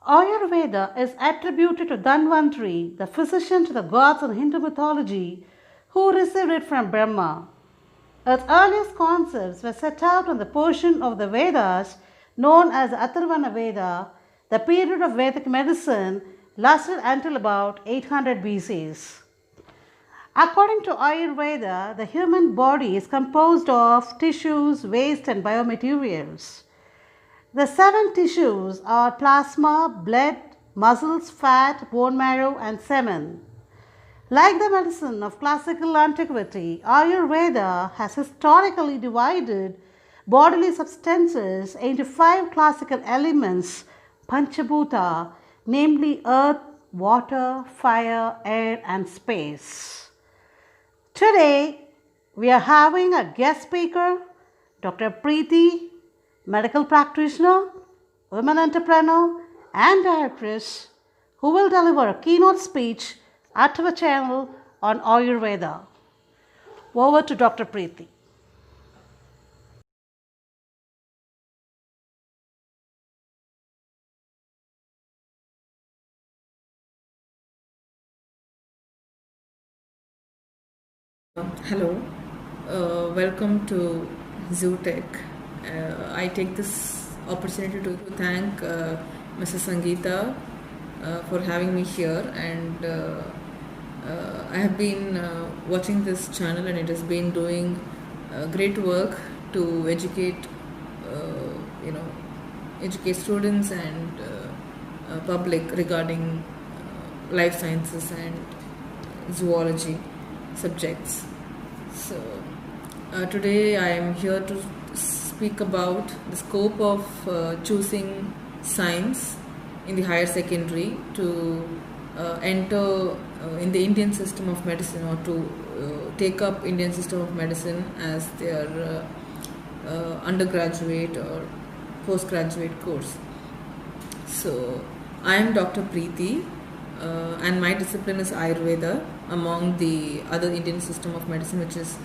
Ayurveda is attributed to Dhanvantari, the physician to the gods in Hindu mythology, who received it from Brahma. Its earliest concepts were set out in the portion of the Vedas known as the Atharvana Veda. The period of Vedic medicine lasted until about 800 BCs. According to Ayurveda, the human body is composed of tissues, waste, and biomaterials. The seven tissues are plasma, blood, muscles, fat, bone marrow, and semen. Like the medicine of classical antiquity, Ayurveda has historically divided bodily substances into five classical elements, Panchabhuta, namely earth, water, fire, air, and space. Today, we are having a guest speaker, Dr. Preeti, medical practitioner, women entrepreneur, and directress, who will deliver a keynote speech at our channel on Ayurveda. Over to Dr. Preeti. Hello, welcome to ZooTech. I take this opportunity to thank Mrs. Sangeeta for having me here, and I have been watching this channel, and it has been doing great work to educate, you know, educate students and public regarding life sciences and zoology subjects. So, today I am here to speak about the scope of choosing science in the higher secondary to enter in the Indian system of medicine, or to take up Indian system of medicine as their undergraduate or postgraduate course. So, I am Dr. Preeti, and my discipline is Ayurveda, among the other Indian system of medicine, which is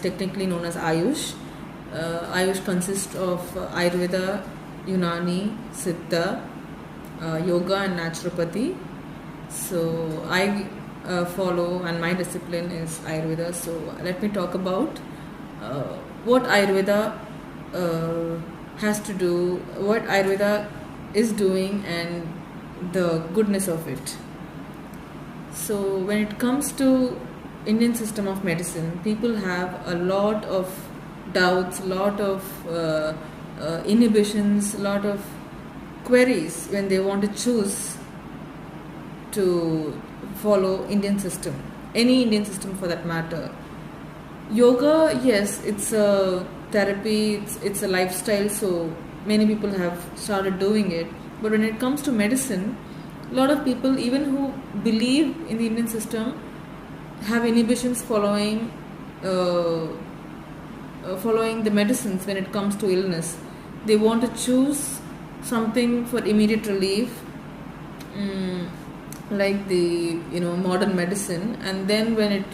technically known as Ayush. Ayush consists of Ayurveda, Unani, Siddha, Yoga, and Naturopathy. So I follow, and my discipline is Ayurveda. So let me talk about what Ayurveda has to do, what Ayurveda is doing, and the goodness of it. So when it comes to Indian system of medicine, people have a lot of doubts, a lot of inhibitions, a lot of queries when they want to choose to follow Indian system, any Indian system for that matter. Yoga, yes, it's a therapy, it's a lifestyle, so many people have started doing it. But when it comes to medicine, a lot of people, even who believe in the Indian system, have inhibitions following the medicines when it comes to illness. They want to choose something for immediate relief, like the modern medicine, and then when it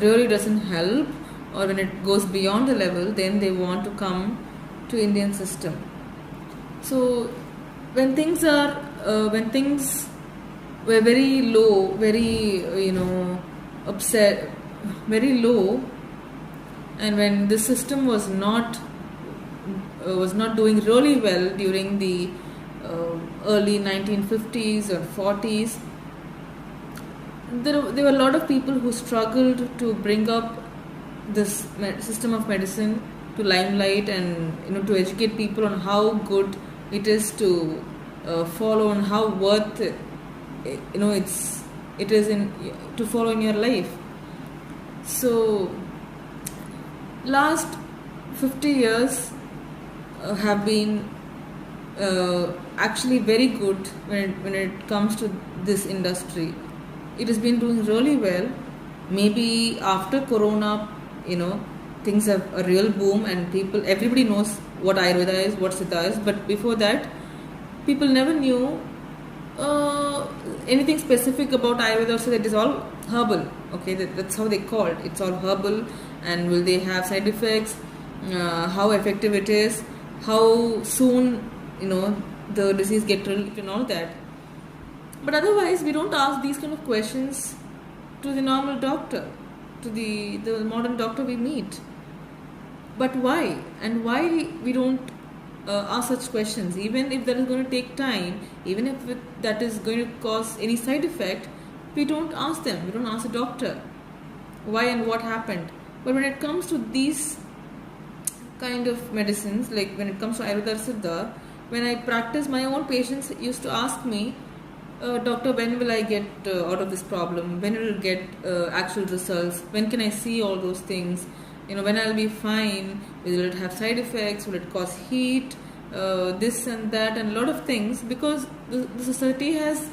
really doesn't help, or when it goes beyond the level, then they want to come to Indian system. So when things were very low, very upset, very low, and when the system was not doing really well during the early 1950s or 40s, there were a lot of people who struggled to bring up this system of medicine to limelight, and to educate people on how good it is to follow, and how worth it is in to follow in your life. So last 50 years have been actually very good when it comes to this industry. It has been doing really well. Maybe after Corona, things have a real boom, and everybody knows what Ayurveda is, what Siddha is. But before that, people never knew anything specific about Ayurveda. So that is all herbal. Okay, that's how they call it. It's all herbal, and will they have side effects? How effective it is? How soon the disease get relieved and all that. But otherwise, we don't ask these kind of questions to the normal doctor, to the modern doctor we meet. But why? And why we don't ask such questions? Even if that is going to take time, even if that is going to cause any side effect, we don't ask them. We don't ask the doctor why and what happened. But when it comes to these kind of medicines, like when it comes to Ayurveda Siddha, when I practice, my own patients used to ask me, doctor, when will I get out of this problem? When will I get actual results? When can I see all those things? When I'll be fine? Will it have side effects? Will it cause heat? This and that and a lot of things, because the society has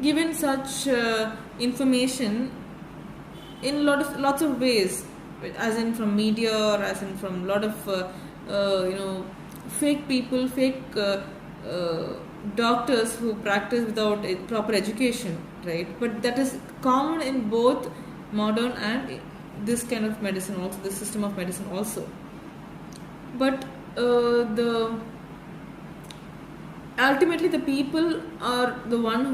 given such information in lots of ways, as in from media or as in from a lot of fake people, fake doctors who practice without a proper education, right? But that is common in both modern and this kind of medicine also, this system of medicine also. But ultimately the people are the one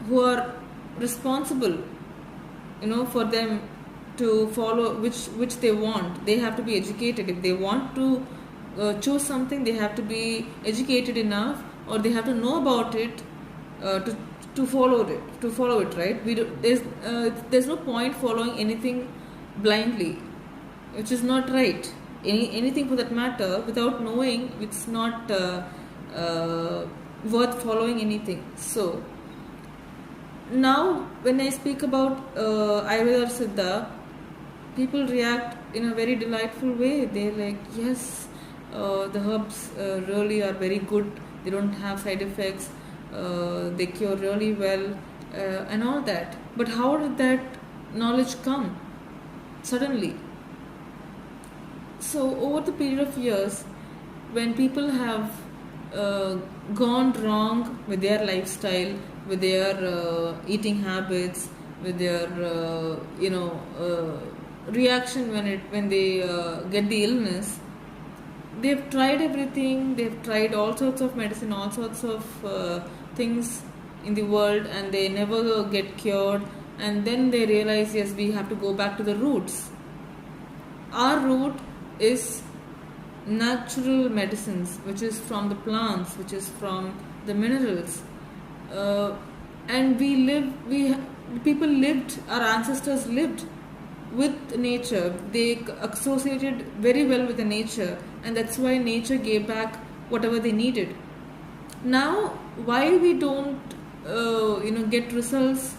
who are responsible, for them to follow which they want. They have to be educated. If they want to choose something, they have to be educated enough, or they have to know about it to follow it, right? There's no point following anything blindly, which is not right. Anything for that matter, without knowing, it's not worth following anything. So now when I speak about Ayurveda or Siddha, people react in a very delightful way. They're like, yes, the herbs really are very good. They don't have side effects. They cure really well and all that. But how did that knowledge come suddenly? So over the period of years, when people have gone wrong with their lifestyle, with their eating habits, with their reaction when they get the illness, they've tried everything. They've tried all sorts of medicine, all sorts of things in the world, and they never get cured. And then they realize, yes, we have to go back to the roots. Our root is natural medicines, which is from the plants, which is from the minerals, and people lived, our ancestors lived with nature. They associated very well with the nature, and that's why nature gave back whatever they needed. Now, why we don't get results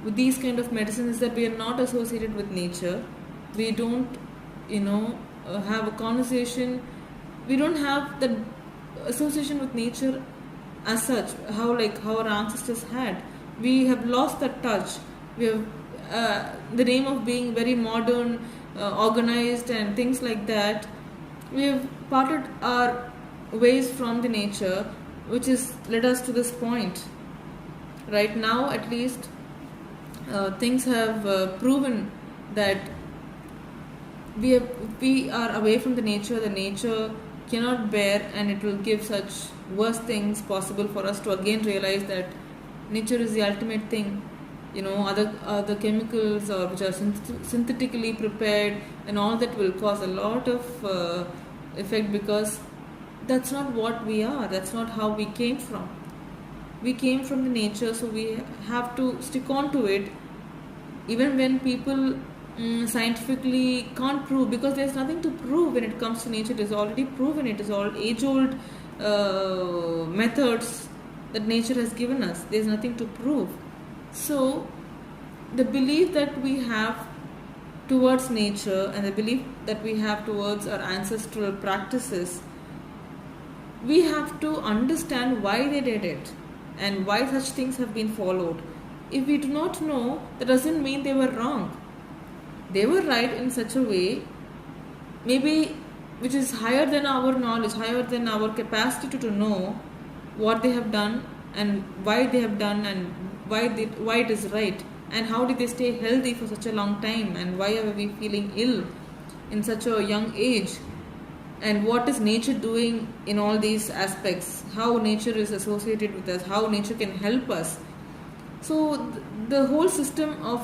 with these kind of medicines is that we are not associated with nature. We don't have a conversation. We don't have the association with nature as such, how our ancestors had. We have lost that touch. We have the name of being very modern, organized and things like that. We have parted our ways from the nature, which has led us to this point. Right now, at least, things have proven that we are away from the nature cannot bear, and it will give such worse things possible for us to again realize that nature is the ultimate thing. Other chemicals or which are synthetically prepared and all that will cause a lot of effect, because that's not what we are. That's not how we came from. We came from the nature, so we have to stick on to it, even when people scientifically can't prove, because there's nothing to prove when it comes to nature. It is already proven. It is all age-old methods that nature has given us. There's nothing to prove. So the belief that we have towards nature and the belief that we have towards our ancestral practices, we have to understand why they did it and why such things have been followed. If we do not know, that doesn't mean they were wrong. They were right in such a way, maybe which is higher than our knowledge, higher than our capacity to know what they have done and why they have done and why it is right, and how did they stay healthy for such a long time, and why are we feeling ill in such a young age, and what is nature doing in all these aspects, how nature is associated with us, how nature can help us. So the whole system of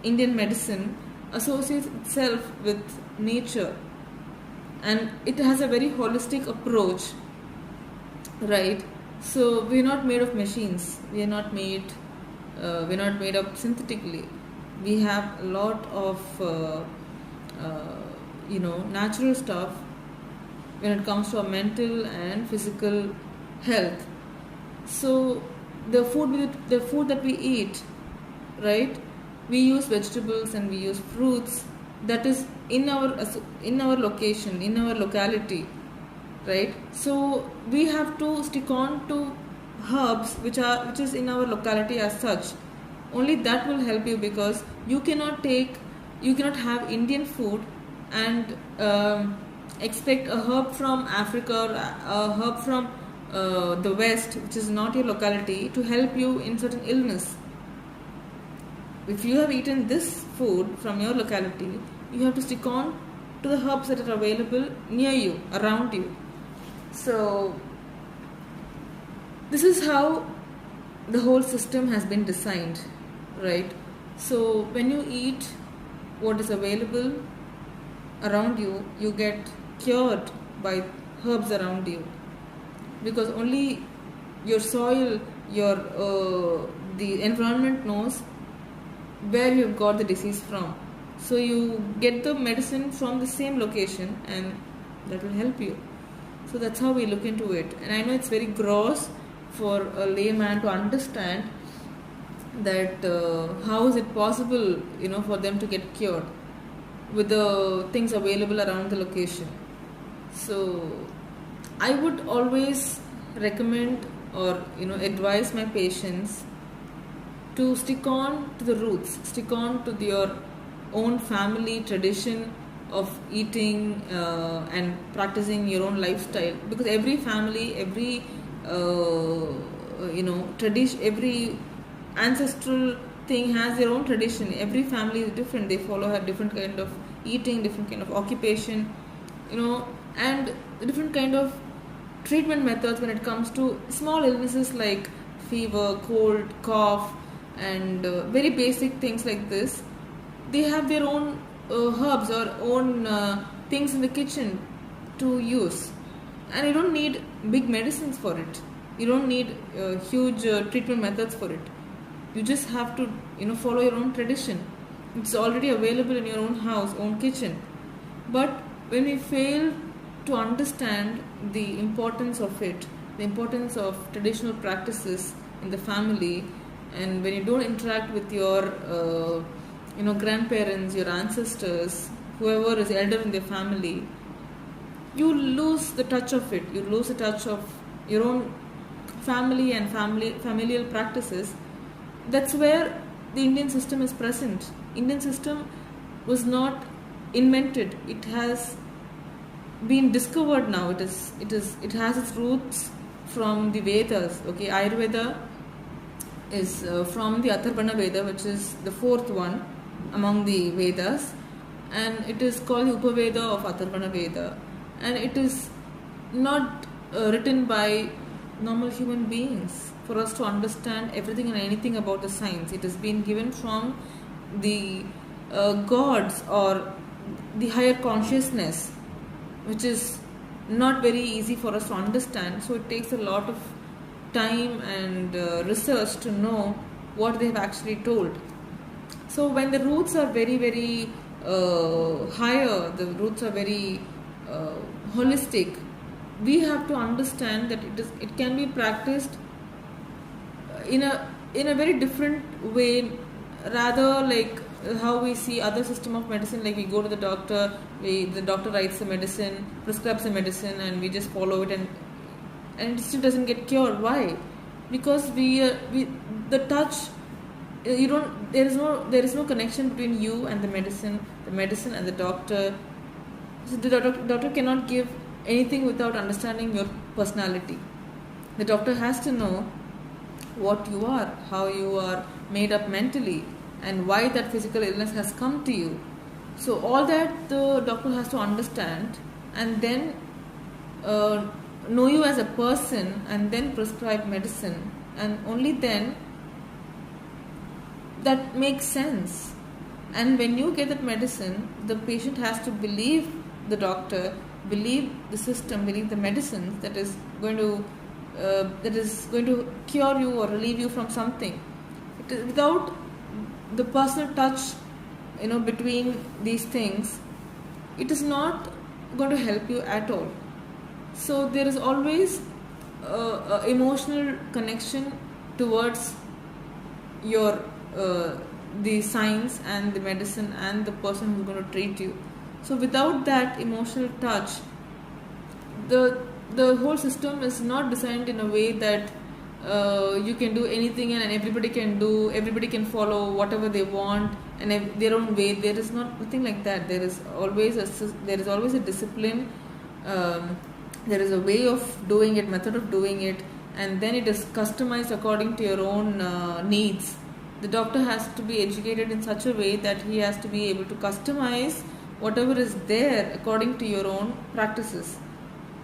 Indian medicine associates itself with nature, and it has a very holistic approach, right? So we're not made of machines, we're not made up synthetically. We have a lot of natural stuff when it comes to our mental and physical health. So the food that we eat, right? We use vegetables and we use fruits that is in our location, in our locality, right? So we have to stick on to herbs which is in our locality as such. Only that will help you, because you cannot have Indian food and expect a herb from Africa or a herb from the West, which is not your locality, to help you in certain illness. If you have eaten this food from your locality, you have to stick on to the herbs that are available near you, around you. So this is how the whole system has been designed, right? So when you eat what is available around you, you get cured by herbs around you, because only your soil, the environment knows where you've got the disease from. So you get the medicine from the same location, and that will help you. So that's how we look into it. And I know it's very gross for a layman to understand that how is it possible, for them to get cured with the things available around the location. So I would always recommend or advise my patients to stick on to the roots, stick on to your own family tradition of eating and practicing your own lifestyle, because every family, every tradition, every ancestral thing has their own tradition. Every family is different. They follow a different kind of eating, different kind of occupation, and different kind of treatment methods when it comes to small illnesses like fever, cold, cough, and very basic things like this. They have their own herbs or own things in the kitchen to use, and you don't need big medicines for it. You don't need huge treatment methods for it. You just have to follow your own tradition. It's already available in your own house, own kitchen. But when we fail to understand the importance of it, the importance of traditional practices in the family, and when you don't interact with your grandparents, your ancestors, whoever is elder in their family, you lose the touch of it. You lose the touch of your own family and familial practices. That's where the Indian system is present. Indian system was not invented. It has been discovered now. It has its roots from the Vedas. Okay, Ayurveda is from the Atharvana Veda, which is the fourth one among the Vedas, and it is called the Upaveda of Atharvana Veda, and it is not written by normal human beings for us to understand everything and anything about the science. It has been given from the gods or the higher consciousness, which is not very easy for us to understand. So it takes a lot of time and research to know what they have actually told. So when the roots are very, very higher, the roots are very holistic, we have to understand that it can be practiced in a very different way, rather like how we see other system of medicine. Like we go to the doctor, the doctor writes the medicine, prescribes the medicine, and we just follow it, and it still doesn't get cured. Why? Because the touch, there is no connection between you and the medicine and the doctor. So the doctor cannot give anything without understanding your personality. The doctor has to know what you are, how you are made up mentally, and why that physical illness has come to you. So all that the doctor has to understand, and then know you as a person and then prescribe medicine, and only then that makes sense. And when you get that medicine, the patient has to believe the doctor, believe the system, believe the medicines that is going to cure you or relieve you from something. Without the personal touch, between these things, it is not going to help you at all. So there is always emotional connection towards your the science and the medicine and the person who's going to treat you. So without that emotional touch, the whole system is not designed in a way that you can do anything and everybody can follow whatever they want and their own way. There is nothing like that. There is always a discipline. There is a way of doing it, method of doing it, and then it is customized according to your own needs. The doctor has to be educated in such a way that he has to be able to customize whatever is there according to your own practices.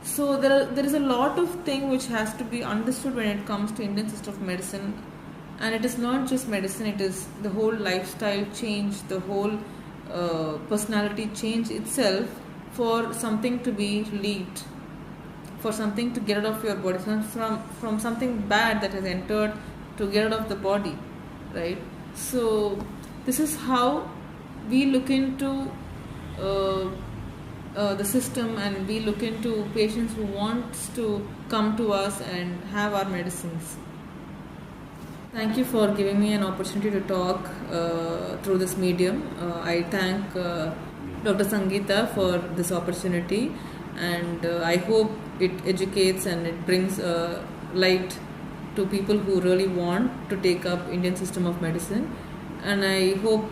So there is a lot of thing which has to be understood when it comes to Indian system of medicine, and it is not just medicine, it is the whole lifestyle change, the whole personality change itself for something to be relieved, for something to get out of your body, from something bad that has entered to get out of the body, right? So this is how we look into the system, and we look into patients who wants to come to us and have our medicines. Thank you for giving me an opportunity to talk through this medium. I thank Dr. Sangeeta for this opportunity, and I hope it educates and it brings light to people who really want to take up Indian system of medicine. And I hope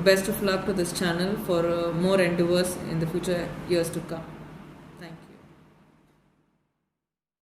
best of luck to this channel for more endeavors in the future years to come.